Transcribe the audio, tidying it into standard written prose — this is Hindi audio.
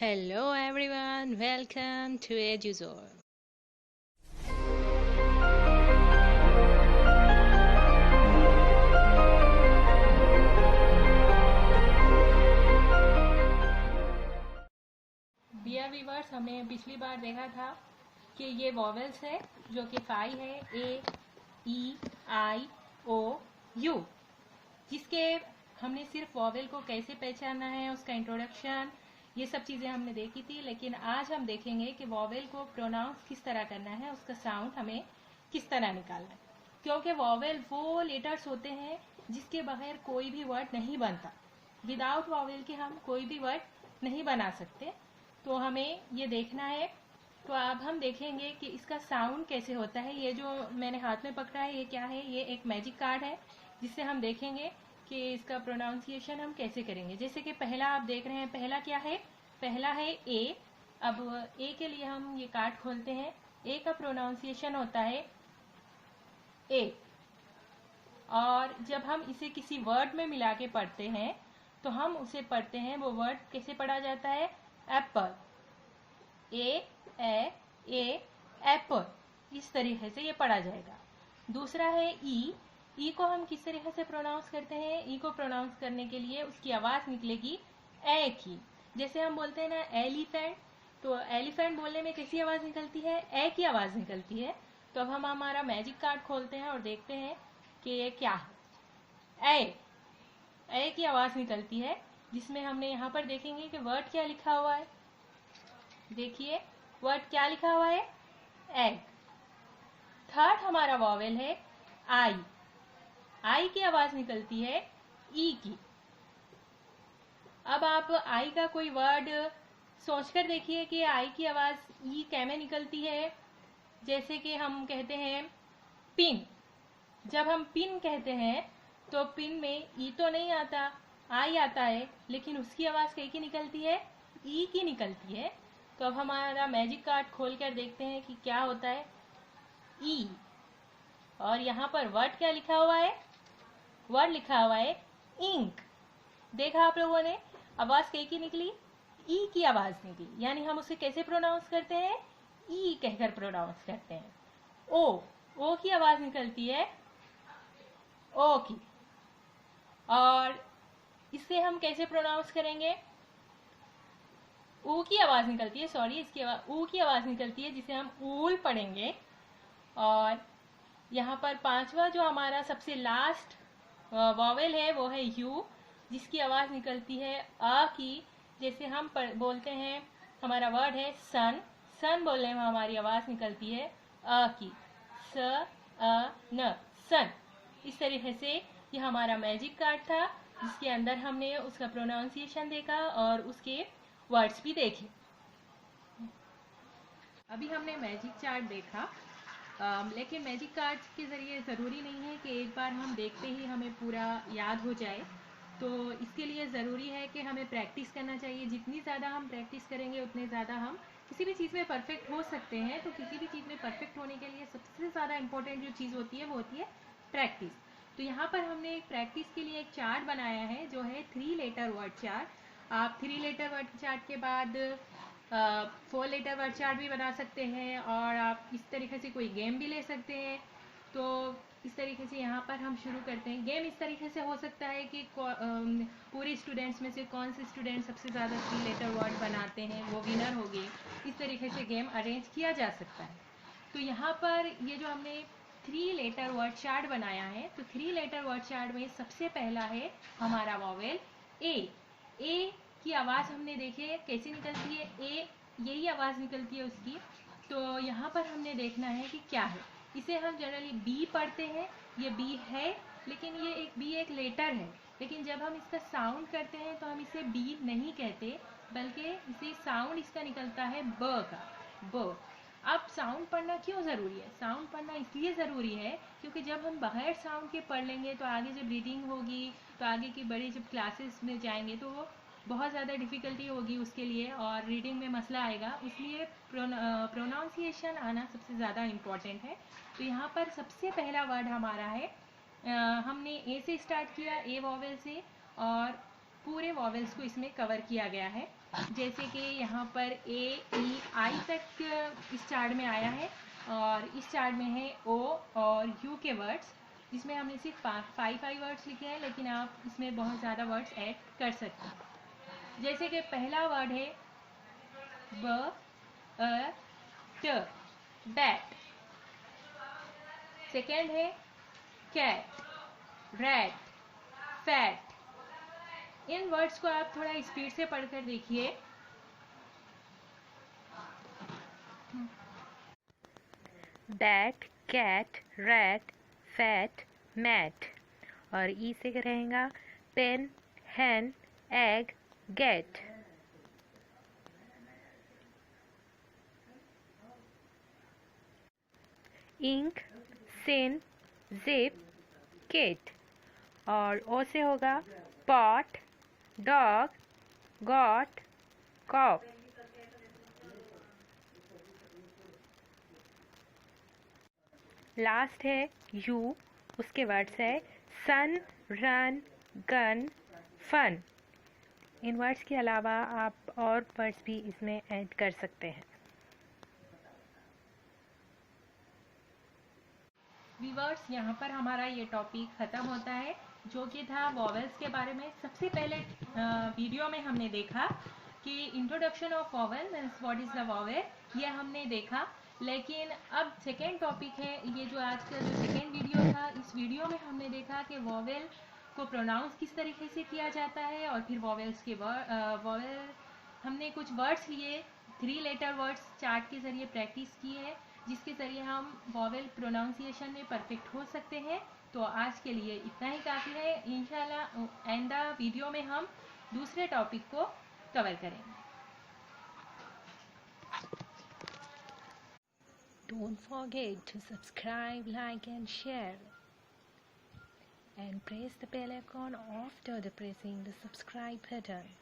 Hello everyone, welcome to EduZone. Dear viewers, हमने पिछली बार देखा था कि ये वॉवेल्स है जो कि 5 है, ए, ई, आई, ओ, यू, जिसके हमने सिर्फ वॉवेल को कैसे पहचानना है, उसका इंट्रोडक्शन, ये सब चीज़ें हमने देखी थी। लेकिन आज हम देखेंगे कि वॉवेल को प्रोनाउंस किस तरह करना है, उसका साउंड हमें किस तरह निकालना है। क्योंकि वॉवेल वो लेटर्स होते हैं जिसके बगैर कोई भी वर्ड नहीं बनता। विदाउट वॉवेल के हम कोई भी वर्ड नहीं बना सकते। तो हमें ये देखना है। तो अब हम देखेंगे कि इसका साउंड कैसे होता है। ये जो मैंने हाथ में पकड़ा है, ये क्या है? ये एक मैजिक कार्ड है जिससे हम देखेंगे कि इसका प्रोनाउंसिएशन हम कैसे करेंगे। जैसे कि पहला आप देख रहे हैं, पहला क्या है? पहला है ए। अब ए के लिए हम ये कार्ड खोलते हैं। ए का प्रोनाउंसिएशन होता है ए, और जब हम इसे किसी वर्ड में मिला के पढ़ते हैं तो हम उसे पढ़ते हैं, वो वर्ड कैसे पढ़ा जाता है? एप्पल, ए एप्पल, इस तरीके से ये पढ़ा जाएगा। दूसरा है ई। ई को हम किस तरीके से प्रोनाउंस करते हैं? ई को प्रोनाउंस करने के लिए उसकी आवाज निकलेगी ए की। जैसे हम बोलते हैं ना एलिफेंट, तो एलिफेंट बोलने में कैसी आवाज निकलती है? ए की आवाज निकलती है। तो अब हम हमारा मैजिक कार्ड खोलते हैं और देखते हैं कि ये क्या है। ए की आवाज निकलती है, जिसमें हमने यहाँ पर देखेंगे कि वर्ड क्या लिखा हुआ है। देखिए वर्ड क्या लिखा हुआ है? एग। थर्ड हमारा वॉवेल है आई। आई की आवाज निकलती है ई की। अब आप आई का कोई वर्ड सोचकर देखिए कि आई की आवाज ई कैसे निकलती है। जैसे कि हम कहते हैं पिन। जब हम पिन कहते हैं तो पिन में ई तो नहीं आता, आई आता है, लेकिन उसकी आवाज कहीं की निकलती है? ई की निकलती है। तो अब हमारा मैजिक कार्ड खोल कर देखते हैं कि क्या होता है। ई, और यहाँ पर वर्ड क्या लिखा हुआ है? वर्ड लिखा हुआ है इंक। देखा आप लोगों ने? आवाज कहीं की निकली? ई की आवाज निकली। यानी हम उसे कैसे प्रोनाउंस करते हैं? ई कहकर प्रोनाउंस करते हैं। ओ की आवाज निकलती है ओ की। और इसे हम कैसे प्रोनाउंस करेंगे? ऊ की आवाज निकलती है, सॉरी, इसकी आवाज ऊ की आवाज निकलती है, जिसे हम ऊल पढ़ेंगे। और यहाँ पर पांचवा जो हमारा सबसे लास्ट वॉवेल है वो है यू, जिसकी आवाज निकलती है अ की। जैसे हम बोलते हैं, हमारा वर्ड है सन। सन बोलने में हमारी आवाज निकलती है अ की, स अ न, सन। इस तरीके से ये हमारा मैजिक कार्ड था, जिसके अंदर हमने उसका प्रोनाउंसिएशन देखा और उसके वर्ड्स भी देखे। अभी हमने मैजिक चार्ट देखा, लेकिन मैजिक कार्ड्स के ज़रिए ज़रूरी नहीं है कि एक बार हम देखते ही हमें पूरा याद हो जाए। तो इसके लिए ज़रूरी है कि हमें प्रैक्टिस करना चाहिए। जितनी ज़्यादा हम प्रैक्टिस करेंगे उतने ज़्यादा हम किसी भी चीज़ में परफेक्ट हो सकते हैं। तो किसी भी चीज़ में परफेक्ट होने के लिए सबसे ज़्यादा इम्पोर्टेंट जो चीज़ होती है वो होती है प्रैक्टिस। तो यहाँ पर हमने एक प्रैक्टिस के लिए एक चार्ट बनाया है जो है 3 लेटर वर्ड चार्ट। आप 3 लेटर वर्ड चार्ट के बाद 4 लेटर वर्ड चार्ट भी बना सकते हैं, और आप इस तरीके से कोई गेम भी ले सकते हैं। तो इस तरीके से यहाँ पर हम शुरू करते हैं। गेम इस तरीके से हो सकता है कि पूरे स्टूडेंट्स में से कौन से स्टूडेंट सबसे ज़्यादा 3 लेटर वर्ड बनाते हैं वो विनर होगी। इस तरीके से गेम अरेंज किया जा सकता है। तो यहाँ पर ये जो हमने 3 लेटर वर्ड चार्ट बनाया है, तो 3 लेटर वर्ड चार्ट में सबसे पहला है हमारा वॉवेल ए। ए की आवाज़ हमने देखी है कैसी निकलती है? ए, यही आवाज़ निकलती है उसकी। तो यहाँ पर हमने देखना है कि क्या है। इसे हम जनरली बी पढ़ते हैं, ये बी है, लेकिन ये एक बी एक लेटर है। लेकिन जब हम इसका साउंड करते हैं तो हम इसे बी नहीं कहते, बल्कि इसे साउंड इसका निकलता है ब का, ब। अब साउंड पढ़ना क्यों ज़रूरी है? साउंड पढ़ना इसलिए ज़रूरी है क्योंकि जब हम बगैर साउंड के पढ़ लेंगे तो आगे जब रीडिंग होगी, तो आगे की बड़ी जब क्लासेस में जाएंगे तो वो बहुत ज़्यादा डिफ़िकल्टी होगी उसके लिए, और रीडिंग में मसला आएगा। इसलिए प्रोनाउंसिएशन आना सबसे ज़्यादा इम्पॉर्टेंट है। तो यहाँ पर सबसे पहला वर्ड हमारा है, हमने ए से स्टार्ट किया, ए वॉवेल से, और पूरे वॉवेल्स को इसमें कवर किया गया है। जैसे कि यहाँ पर A, E, I तक इस चार्ट में आया है, और इस चार्ट में है O और U के वर्ड्स। इसमें हमने सिर्फ 5 वर्ड्स लिखे हैं, लेकिन आप इसमें बहुत ज़्यादा वर्ड्स ऐड कर सकते हैं। जैसे कि पहला वर्ड है bt, बैट। सेकेंड है कैट, रैट, फैट। इन वर्ड्स को आप थोड़ा स्पीड से पढ़कर देखिए। Bat, cat, rat, fat, mat. और ई से रहेगा pen, hen, egg, get. Ink, sin, zip, kit. और ओ से होगा pot, dog, got, cop. Last है यू, उसके वर्ड्स है सन, रन, गन, फन। इन वर्ड्स के अलावा आप और वर्ड्स भी इसमें ऐड कर सकते हैं। व्यूअर्स, यहाँ पर हमारा ये टॉपिक ख़त्म होता है, जो कि था वॉवेल्स के बारे में। सबसे पहले वीडियो में हमने देखा कि introduction of vowel means what is the vowel, ये हमने देखा। लेकिन अब सेकेंड टॉपिक है, ये जो आज का जो सेकेंड वीडियो था, इस वीडियो में हमने देखा कि वॉवेल को प्रोनाउंस किस तरीके से किया जाता है, और फिर वॉवेल्स के वॉवेल हमने कुछ वर्ड्स लिए, 3 लेटर वर्ड्स चार्ट के ज़रिए प्रैक्टिस की है, जिसके ज़रिए हम वॉवेल प्रोनाउंसिएशन में परफेक्ट हो सकते हैं। तो आज के लिए इतना ही काफ़ी है। इंशाल्लाह आइंदा वीडियो में हम दूसरे टॉपिक को कवर करेंगे। Don't forget to subscribe, like and share. And press the bell icon after the pressing the subscribe button.